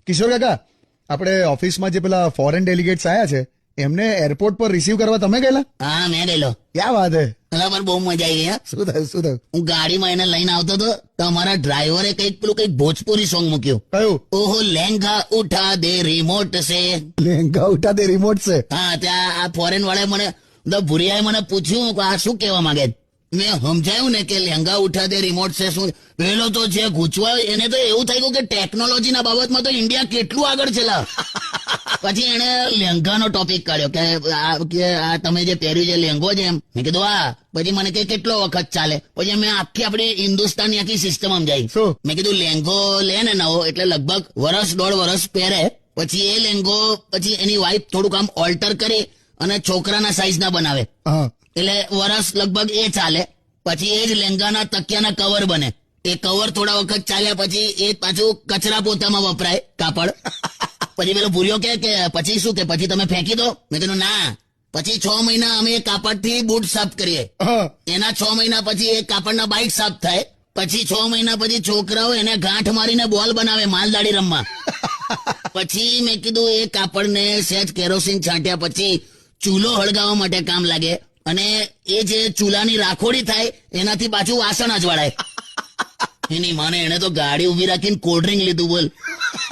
કિશોર કાકા, આપણે ઓફિસમાં જે પેલા ફોરેન ડેલિગેટ્સ આયા છે એમને એરપોર્ટ પર રિસીવ કરવા તમે ગયેલા? હા, મેં ગયેલો. ક્યાં વાત હે? અલા, પણ બહુ મજા આવી ગઈ. હા, શું થયું? હું ગાડીમાં એને લઈને આવતો હતો તો અમારા ડ્રાઈવરે કંઈક ભોજપુરી સોંગ મૂક્યું. કયું? ઓહો લહેંગા ઉઠા દે રિમોટ સે. લહેંગા ઉઠા દે રિમોટ છે. હા, ત્યાં આ ફોરેન વાળાએ મને ભુરિયાએ મને પૂછ્યું કે આ શું કહેવા માંગે. મેં સમજાયું ને કે લહેંગા ઉઠા દે રિમોટ છે શું. પેલો તો જે ગૂંચવાયો એને તો એવું થઈ ગયું કે ટેકનોલોજીના બાબતમાં તો ઇન્ડિયા કેટલું આગળ છે લા. પછી એને લહેંગાનો ટોપિક કાઢ્યો કે આ તમે જે પહેર્યું છે લહેંગો છે એમ. મેં કીધું હા. પછી મને કે કેટલો વખત ચાલે. પછી મેં આખી આપણી હિન્દુસ્તાનની આખી સિસ્ટમ સમજાઈ. શું? મેં કીધું લહેંગો લે ને નવો એટલે લગભગ 1-1.5 વર્ષ પહેરે. પછી એ લહેંગો પછી એની વાઈફ થોડુંક આમ ઓલ્ટર કરી અને છોકરાના સાઈઝ ના બનાવે. હા, એટલે વર્ષ લગભગ એ ચાલે. પછી એ જ લહેંગાના તકિયાના કવર બને. એ કવર થોડા વખત ચાલ્યા પછી એ પાછું કચરા પોતામાં વપરાય કાપડ. પછી પેલો ભૂર્યો કે પછી શું કે પછી તમે ફેંકી દો. મેં કીધું ના. પછી 6 મહિના અમે એ કાપડથી બૂટ સાફ કરીએ. હા. એના 6 મહિના પછી એ કાપડના બાઈક સાફ થાય. પછી 6 મહિના પછી છોકરાઓ એને ગાંઠ મારીને બોલ બનાવે માલદાડી રમવા. પછી મેં કીધું એ કાપડને સહેજ કેરોસીન છાંટ્યા પછી ચૂલો હળગાવવા માટે કામ લાગે. અને એ જે ચૂલાની રાખોડી થાય એનાથી પાછું વાસણ અજવાળાય. એની માને એને તો ગાડી ઉભી રાખીને કોલ્ડ ડ્રિંક લીધું બોલ.